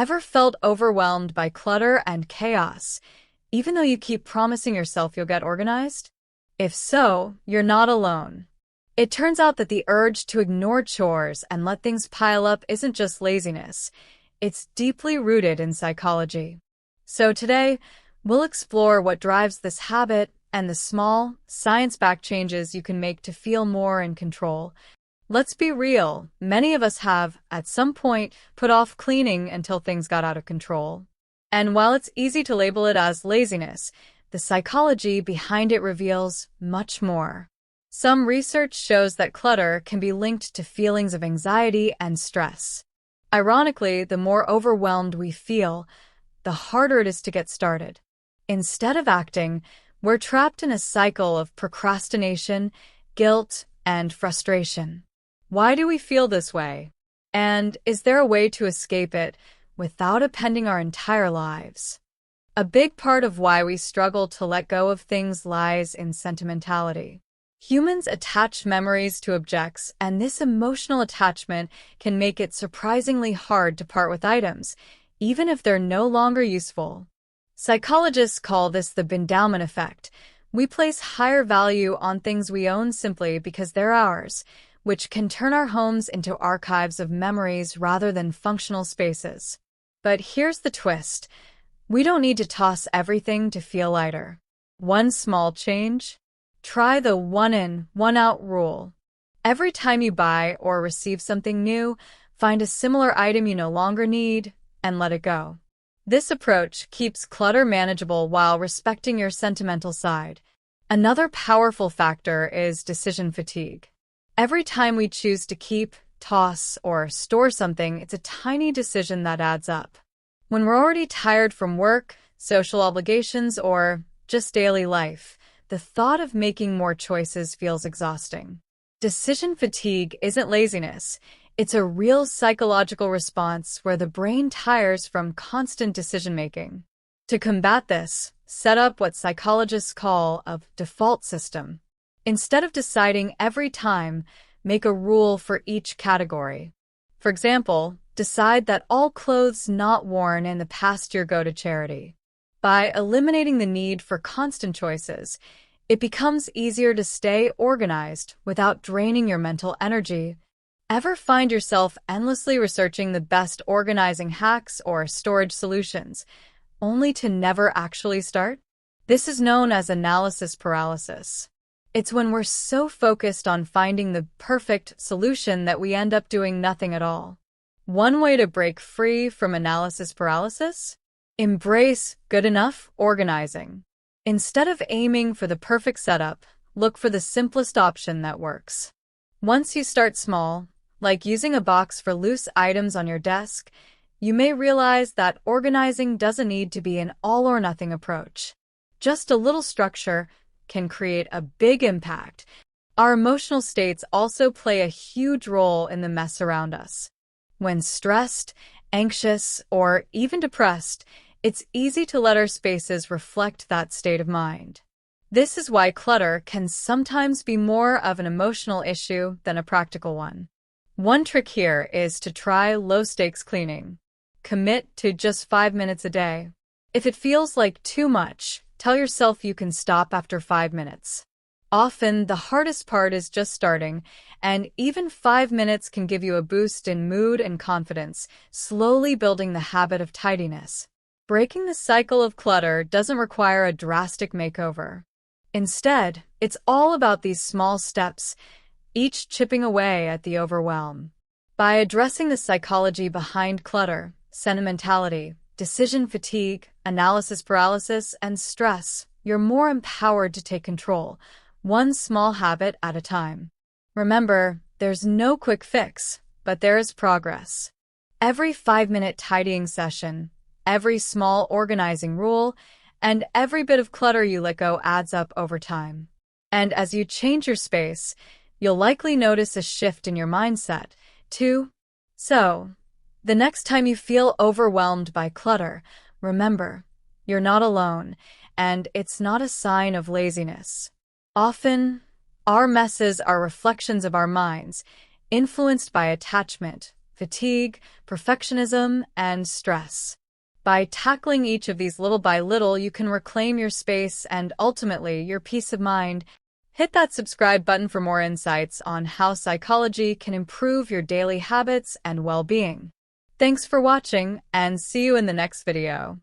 Ever felt overwhelmed by clutter and chaos, even though you keep promising yourself you'll get organized? If so, you're not alone. It turns out that the urge to ignore chores and let things pile up isn't just laziness. It's deeply rooted in psychology. So today, we'll explore what drives this habit and the small, science-backed changes you can make to feel more in control. Let's be real, many of us have, at some point, put off cleaning until things got out of control. And while it's easy to label it as laziness, the psychology behind it reveals much more. Some research shows that clutter can be linked to feelings of anxiety and stress. Ironically, the more overwhelmed we feel, the harder it is to get started. Instead of acting, we're trapped in a cycle of procrastination, guilt, and frustration. Why do we feel this way? And is there a way to escape it without appending our entire lives? A big part of why we struggle to let go of things lies in sentimentality. Humans attach memories to objects, and this emotional attachment can make it surprisingly hard to part with items, even if they're no longer useful. Psychologists call this the Endowment effect. We place higher value on things we own simply because they're ours, which can turn our homes into archives of memories rather than functional spaces. But here's the twist. We don't need to toss everything to feel lighter. One small change? Try the one-in, one-out rule. Every time you buy or receive something new, find a similar item you no longer need and let it go. This approach keeps clutter manageable while respecting your sentimental side. Another powerful factor is decision fatigue. Every time we choose to keep, toss, or store something, it's a tiny decision that adds up. When we're already tired from work, social obligations, or just daily life, the thought of making more choices feels exhausting. Decision fatigue isn't laziness. It's a real psychological response where the brain tires from constant decision-making. To combat this, set up what psychologists call a default system. Instead of deciding every time, make a rule for each category. For example, decide that all clothes not worn in the past year go to charity. By eliminating the need for constant choices, it becomes easier to stay organized without draining your mental energy. Ever find yourself endlessly researching the best organizing hacks or storage solutions, only to never actually start? This is known as analysis paralysis. It's when we're so focused on finding the perfect solution that we end up doing nothing at all. One way to break free from analysis paralysis? Embrace good enough organizing. Instead of aiming for the perfect setup, look for the simplest option that works. Once you start small, like using a box for loose items on your desk, you may realize that organizing doesn't need to be an all-or-nothing approach. Just a little structure can create a big impact. Our emotional states also play a huge role in the mess around us. When stressed, anxious, or even depressed, it's easy to let our spaces reflect that state of mind. This is why clutter can sometimes be more of an emotional issue than a practical one. One trick here is to try low-stakes cleaning. Commit to just 5 minutes a day. If it feels like too much, tell yourself you can stop after 5 minutes. Often, the hardest part is just starting, and even 5 minutes can give you a boost in mood and confidence, slowly building the habit of tidiness. Breaking the cycle of clutter doesn't require a drastic makeover. Instead, it's all about these small steps, each chipping away at the overwhelm. By addressing the psychology behind clutter, sentimentality, decision fatigue, analysis paralysis, and stress, you're more empowered to take control, one small habit at a time. Remember, there's no quick fix, but there is progress. Every 5-minute tidying session, every small organizing rule, and every bit of clutter you let go adds up over time. And as you change your space, you'll likely notice a shift in your mindset, too. So, the next time you feel overwhelmed by clutter, remember, you're not alone, and it's not a sign of laziness. Often, our messes are reflections of our minds, influenced by attachment, fatigue, perfectionism, and stress. By tackling each of these little by little, you can reclaim your space and ultimately your peace of mind. Hit that subscribe button for more insights on how psychology can improve your daily habits and well-being. Thanks for watching, and see you in the next video.